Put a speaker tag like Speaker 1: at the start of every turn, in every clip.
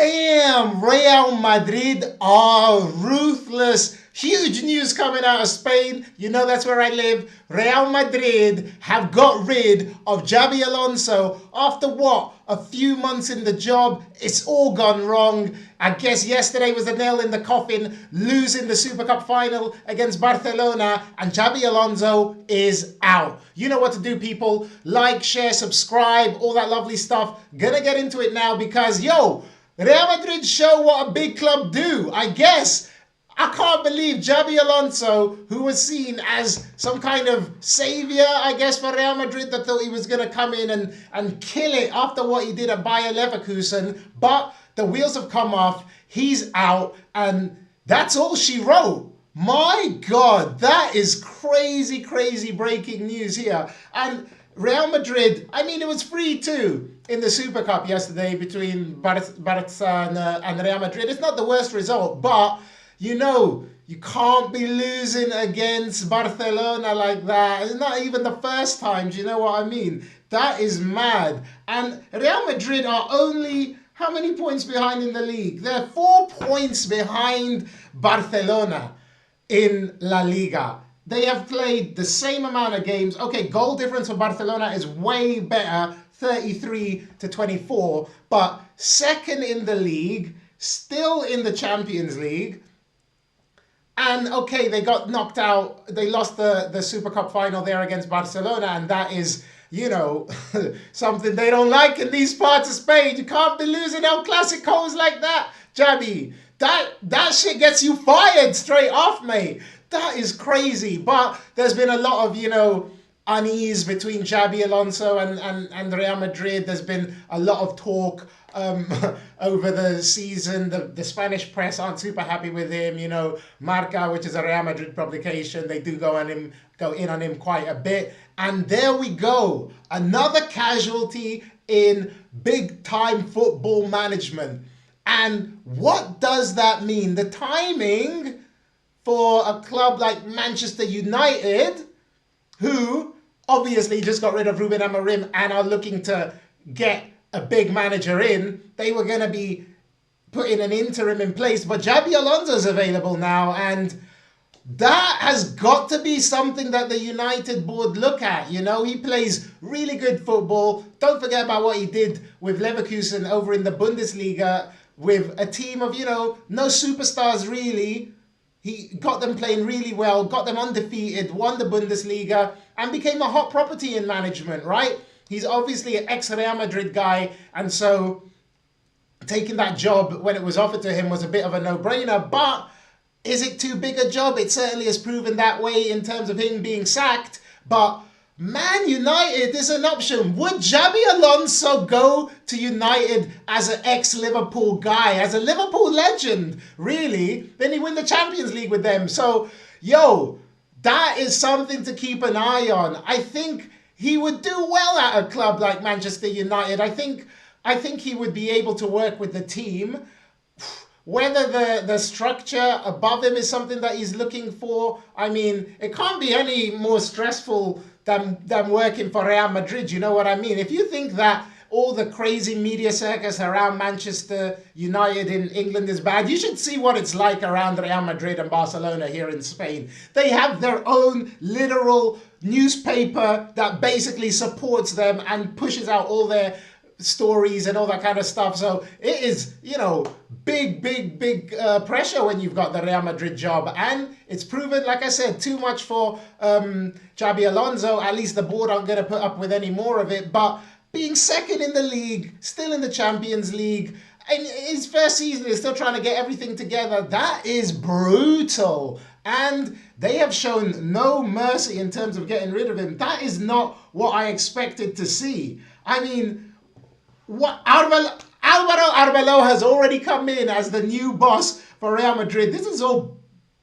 Speaker 1: Damn, Real Madrid are ruthless. Huge news coming out of Spain. You know that's where I live. Real Madrid have got rid of Xabi Alonso after what? A few months in the job. It's all gone wrong. I guess yesterday was the nail in the coffin, losing the Super Cup final against Barcelona, and Xabi Alonso is out. You know what to do, people. Like, share, subscribe, all that lovely stuff. Gonna get into it now because, yo, Real Madrid show what a big club do, I guess. I can't believe Xabi Alonso, who was seen as some kind of savior, I guess, for Real Madrid, that thought he was going to come in and kill it after what he did at Bayer Leverkusen. But the wheels have come off. He's out. And that's all she wrote. My God, that is crazy, crazy breaking news here. And Real Madrid, I mean, it was 3-2 in the Super Cup yesterday between Barca and Real Madrid. It's not the worst result, but you know, you can't be losing against Barcelona like that. It's not even the first time, do you know what I mean? That is mad. And Real Madrid are only, how many points behind in the league? They're 4 points behind Barcelona in La Liga. They have played the same amount of games. Okay, goal difference for Barcelona is way better, 33-24. But second in the league, still in the Champions League. And okay, they got knocked out. They lost the Super Cup final there against Barcelona. And that is, you know, something they don't like in these parts of Spain. You can't be losing El Clasicos like that, Xabi. That shit gets you fired straight off, mate. That is crazy. But there's been a lot of, you know, unease between Xabi Alonso and Real Madrid. There's been a lot of talk over the season. The Spanish press aren't super happy with him. You know, Marca, which is a Real Madrid publication, they do go in on him quite a bit. And there we go. Another casualty in big time football management. And what does that mean? The timing for a club like Manchester United, who obviously just got rid of Ruben Amorim and are looking to get a big manager in, they were going to be putting an interim in place. But Xabi Alonso's available now, and that has got to be something that the United board look at. You know, he plays really good football. Don't forget about what he did with Leverkusen over in the Bundesliga with a team of, you know, no superstars really. He got them playing really well, got them undefeated, won the Bundesliga, and became a hot property in management, right? He's obviously an ex-Real Madrid guy, and so taking that job when it was offered to him was a bit of a no-brainer. But is it too big a job? It certainly has proven that way in terms of him being sacked. But Man United is an option. Would Xabi Alonso go to United as an ex-Liverpool guy, as a Liverpool legend, really? Then he win the Champions League with them. So, yo, that is something to keep an eye on. I think he would do well at a club like Manchester United. I think he would be able to work with the team. Whether the structure above him is something that he's looking for, I mean, it can't be any more stressful than working for Real Madrid, you know what I mean? If you think that all the crazy media circus around Manchester United in England is bad, you should see what it's like around Real Madrid and Barcelona here in Spain. They have their own literal newspaper that basically supports them and pushes out all their stories and all that kind of stuff. So it is, you know, big pressure when you've got the Real Madrid job. And it's proven, like I said, too much for Xabi Alonso. At least the board aren't going to put up with any more of it. But being second in the league, still in the Champions League, and his first season is still trying to get everything together, that is brutal. And they have shown no mercy in terms of getting rid of him. That is not what I expected to see. I mean, what Alvaro Arbeloa has already come in as the new boss for Real Madrid. This is all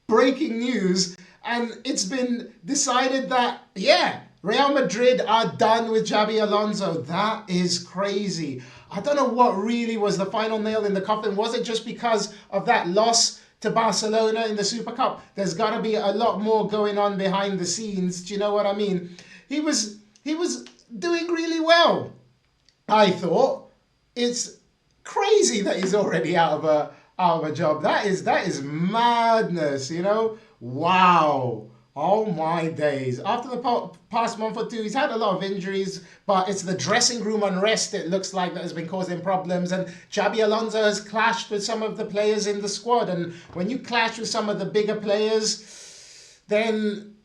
Speaker 1: breaking news, and it's been decided that, yeah, Real Madrid are done with Xabi Alonso. That is crazy. I don't know what really was the final nail in the coffin. Was it just because of that loss to Barcelona in the Super Cup? There's got to be a lot more going on behind the scenes. Do you know what I mean? He was doing really well, I thought. It's crazy that he's already out of a job. That is madness, you know? Wow. Oh my days. After the past month or two, he's had a lot of injuries, but it's the dressing room unrest, it looks like, that has been causing problems. And Xabi Alonso has clashed with some of the players in the squad. And when you clash with some of the bigger players, then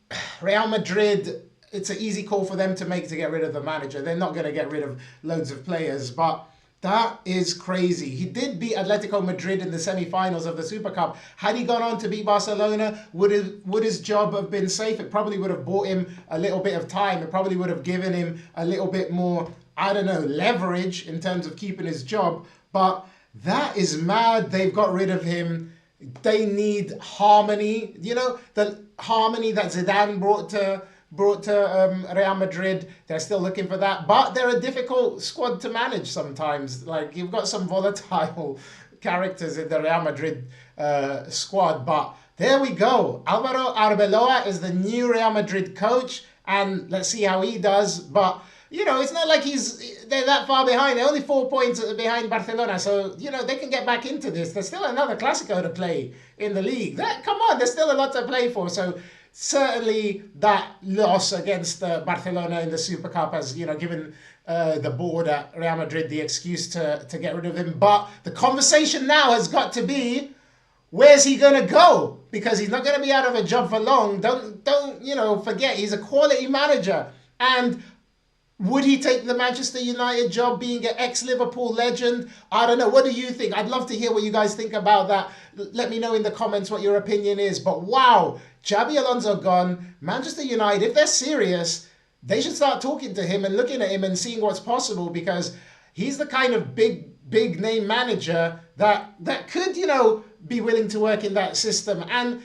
Speaker 1: Real Madrid, it's an easy call for them to make to get rid of the manager. They're not going to get rid of loads of players, but that is crazy. He did beat Atletico Madrid in the semi-finals of the Super Cup. Had he gone on to beat Barcelona, would his job have been safe? It probably would have bought him a little bit of time. It probably would have given him a little bit more, I don't know, leverage in terms of keeping his job. But that is mad. They've got rid of him. They need harmony. You know, the harmony that Zidane brought to Real Madrid. They're still looking for that, but they're a difficult squad to manage sometimes. Like, you've got some volatile characters in the Real Madrid squad, but there we go. Alvaro Arbeloa is the new Real Madrid coach, and let's see how he does. But you know, it's not like they're that far behind. They're only 4 points behind Barcelona, so you know they can get back into this. There's still another Clásico to play in the league. Come on, there's still a lot to play for. So certainly that loss against Barcelona in the Super Cup has, you know, given the board at Real Madrid the excuse to get rid of him. But the conversation now has got to be, where's he going to go? Because he's not going to be out of a job for long. Don't you know, forget, he's a quality manager. And would he take the Manchester United job, being an ex-Liverpool legend? I don't know. What do you think? I'd love to hear what you guys think about that. Let me know in the comments what your opinion is. But wow, Xabi Alonso gone. Manchester United, if they're serious, they should start talking to him and looking at him and seeing what's possible, because he's the kind of big name manager that could, you know, be willing to work in that system. And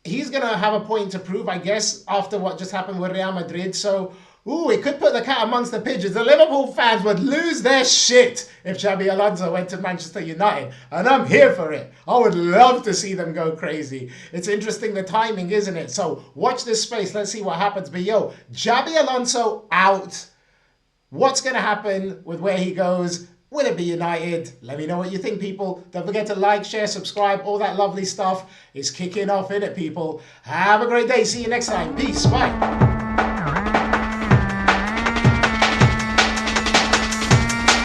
Speaker 1: he's going to have a point to prove, I guess, after what just happened with Real Madrid. So, ooh, it could put the cat amongst the pigeons. The Liverpool fans would lose their shit if Xabi Alonso went to Manchester United. And I'm here for it. I would love to see them go crazy. It's interesting, the timing, isn't it? So watch this space. Let's see what happens. But yo, Xabi Alonso out. What's going to happen with where he goes? Will it be United? Let me know what you think, people. Don't forget to like, share, subscribe. All that lovely stuff is kicking off, innit, people? Have a great day. See you next time. Peace. Bye.